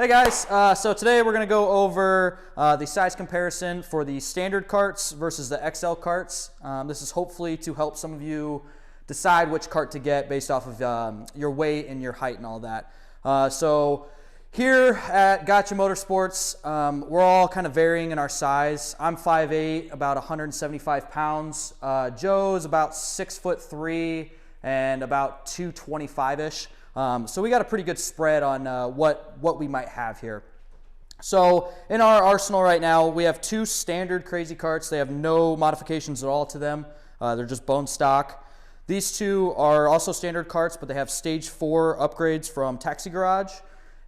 Hey guys, so today we're going to go over the size comparison for the standard carts versus the XL carts. This is hopefully to help some of you decide which cart to get based off of your weight and your height and all that. So here at Gotcha Motorsports, we're all kind of varying in our size. I'm 5'8", about 175 pounds. Joe's about 6'3" and about 225-ish. So we got a pretty good spread on what we might have here. So in our arsenal right now, we have two standard crazy carts. They have no modifications at all to them. They're just bone stock. These two are also standard carts, but they have stage 4 upgrades from Taxi Garage.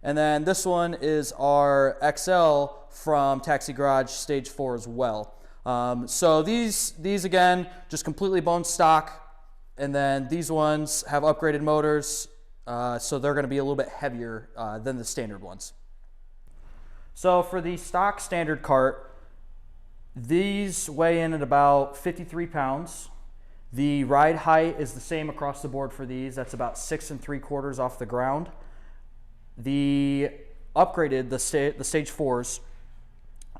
And then this one is our XL from Taxi Garage stage 4 as well. So these again, just completely bone stock. And then these ones have upgraded motors. So they're going to be a little bit heavier than the standard ones. So for the stock standard cart, these weigh in at about 53 pounds. The ride height is the same across the board for these. That's about 6 3/4 off the ground. The upgraded, the stage 4s,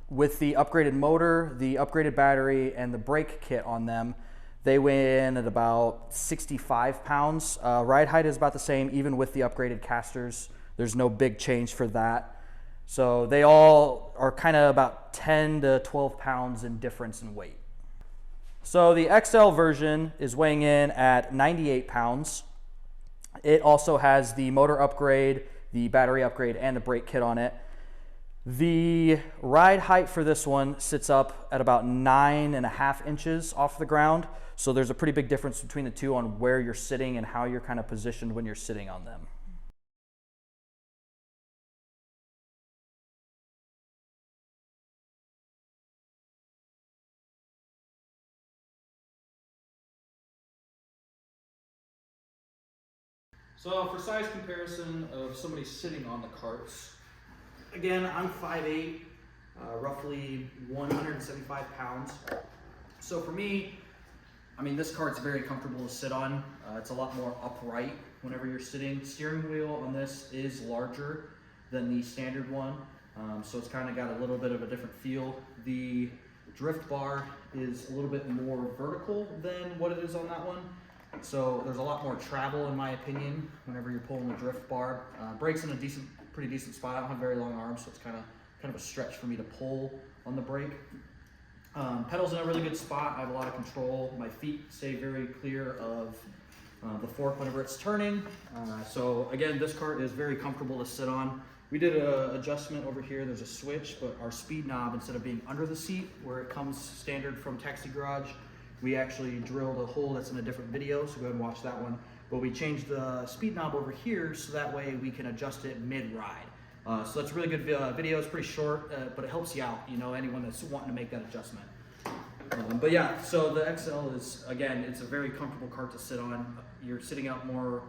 with the upgraded motor, the upgraded battery, and the brake kit on them, they weigh in at about 65 pounds. Ride height is about the same, even with the upgraded casters. There's no big change for that. So they all are kind of about 10 to 12 pounds in difference in weight. So the XL version is weighing in at 98 pounds. It also has the motor upgrade, the battery upgrade, and the brake kit on it. The ride height for this one sits up at about 9.5 inches off the ground. So there's a pretty big difference between the two on where you're sitting and how you're kind of positioned when you're sitting on them. So for size comparison of somebody sitting on the carts, again, I'm 5'8", roughly 175 pounds. So for me, I mean, this cart's very comfortable to sit on. It's a lot more upright whenever you're sitting. Steering wheel on this is larger than the standard one, so it's kind of got a little bit of a different feel. The drift bar is a little bit more vertical than what it is on that one. So there's a lot more travel, in my opinion, whenever you're pulling the drift bar. Brake's in a pretty decent spot. I don't have very long arms, so it's kind of a stretch for me to pull on the brake. Pedal's in a really good spot. I have a lot of control. My feet stay very clear of the fork whenever it's turning. So again, this cart is very comfortable to sit on. We did an adjustment over here. There's a switch, but our speed knob, instead of being under the seat where it comes standard from Taxi Garage, we actually drilled a hole that's in a different video, so go ahead and watch that one. But we changed the speed knob over here so that way we can adjust it mid-ride. So that's a really good video. It's pretty short, but it helps you out, you know, anyone that's wanting to make that adjustment. But yeah, so the XL is, again, it's a very comfortable cart to sit on. You're sitting out more,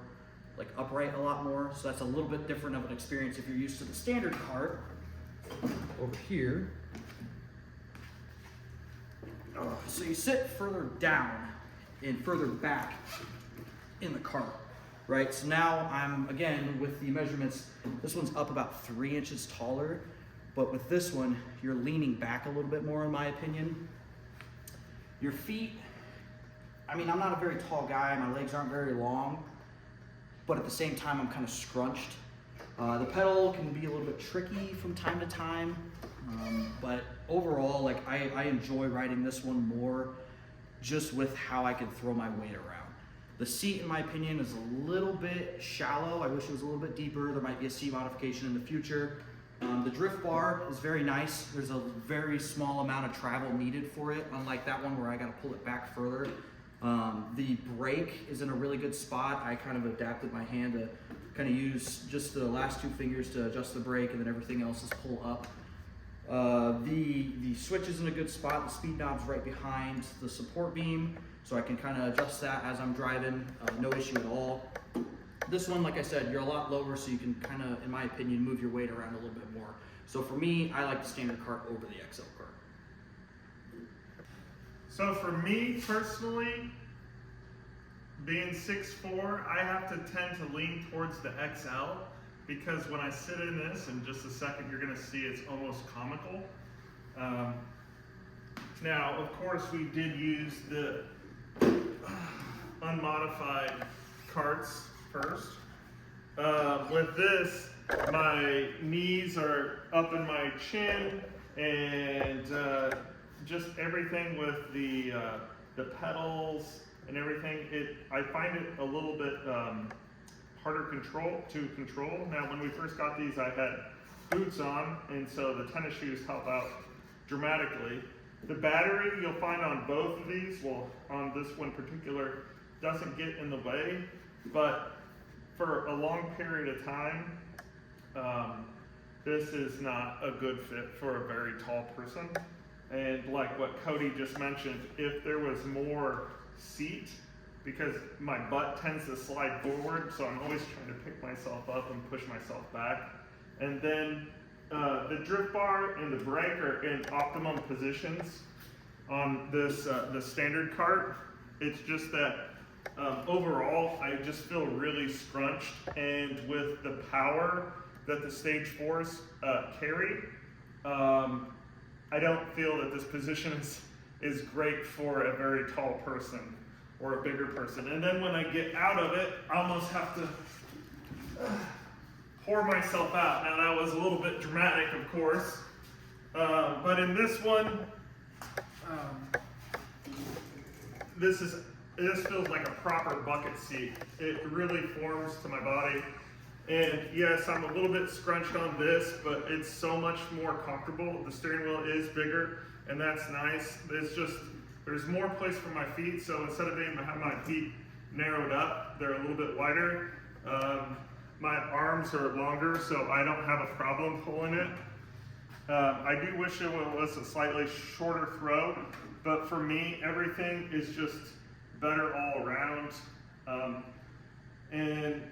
like upright a lot more, so that's a little bit different of an experience if you're used to the standard cart. Over here, so you sit further down and further back in the cart, right? So now I'm, again, with the measurements, this one's up about 3 inches taller, but with this one, you're leaning back a little bit more, in my opinion. Your feet, I mean, I'm not a very tall guy, my legs aren't very long, but at the same time, I'm kind of scrunched. The pedal can be a little bit tricky from time to time, but overall, like I enjoy riding this one more just with how I can throw my weight around. The seat, in my opinion, is a little bit shallow. I wish it was a little bit deeper. There might be a seat modification in the future. The drift bar is very nice. There's a very small amount of travel needed for it, unlike that one where I got to pull it back further. The brake is in a really good spot. I kind of adapted my hand to kind of use just the last 2 fingers to adjust the brake, and then everything else is pull up. The switch is in a good spot. The speed knob's right behind the support beam, so I can kind of adjust that as I'm driving. No issue at all. This one, like I said, you're a lot lower, so you can kind of, in my opinion, move your weight around a little bit more. So for me, I like the standard cart over the XL cart. So for me personally, being 6'4", I have to tend to lean towards the XL because when I sit in this, in just a second, you're gonna see it's almost comical. Now, of course, we did use the unmodified carts first. With this, my knees are up in my chin, and just everything with the pedals and everything, I find it a little bit harder to control. Now, when we first got these, I had boots on, and so the tennis shoes help out dramatically. The battery you'll find on both of these, well, on this one particular, doesn't get in the way, but for a long period of time, this is not a good fit for a very tall person. And like what Cody just mentioned, if there was more seat, because my butt tends to slide forward, so I'm always trying to pick myself up and push myself back. And then the drift bar and the brake are in optimum positions on this the standard cart. It's just that overall, I just feel really scrunched, and with the power that the Stage 4s carry, I don't feel that this position is great for a very tall person or a bigger person. And then when I get out of it, I almost have to pour myself out. Now that was a little bit dramatic, of course, but in this one, this feels like a proper bucket seat. It really forms to my body. And yes, I'm a little bit scrunched on this, but it's so much more comfortable. The steering wheel is bigger, and that's nice. It's just, there's more place for my feet, so instead of having my feet narrowed up, they're a little bit wider. My arms are longer, so I don't have a problem pulling it. I do wish it was a slightly shorter throw, but for me, everything is just better all around. And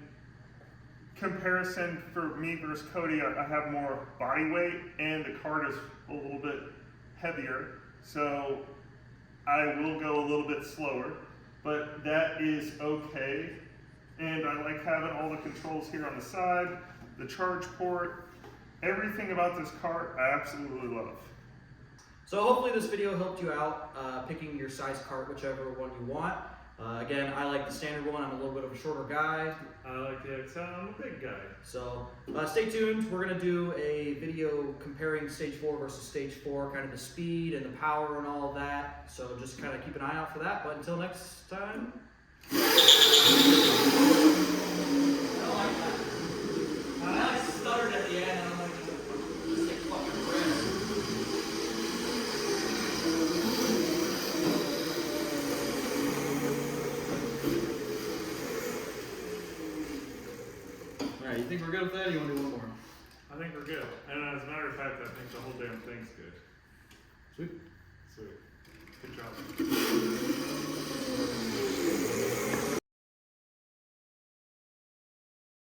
comparison for me versus Cody, I have more body weight, and the cart is a little bit heavier, so I will go a little bit slower, but that is okay. And I like having all the controls here on the side, the charge port, everything about this cart I absolutely love. So hopefully this video helped you out picking your size cart, whichever one you want. Again, I like the standard one. I'm a little bit of a shorter guy. I like the XL, I'm a big guy. So stay tuned. We're going to do a video comparing Stage 4 versus Stage 4, kind of the speed and the power and all of that. So just kind of keep an eye out for that. But until next time. I like that. I stuttered at the end, and I'm like, just take fucking breath. Alright, you think we're good with that, or you want to do one more? I think we're good. And as a matter of fact, I think the whole damn thing's good. Sweet. Sweet. Good job.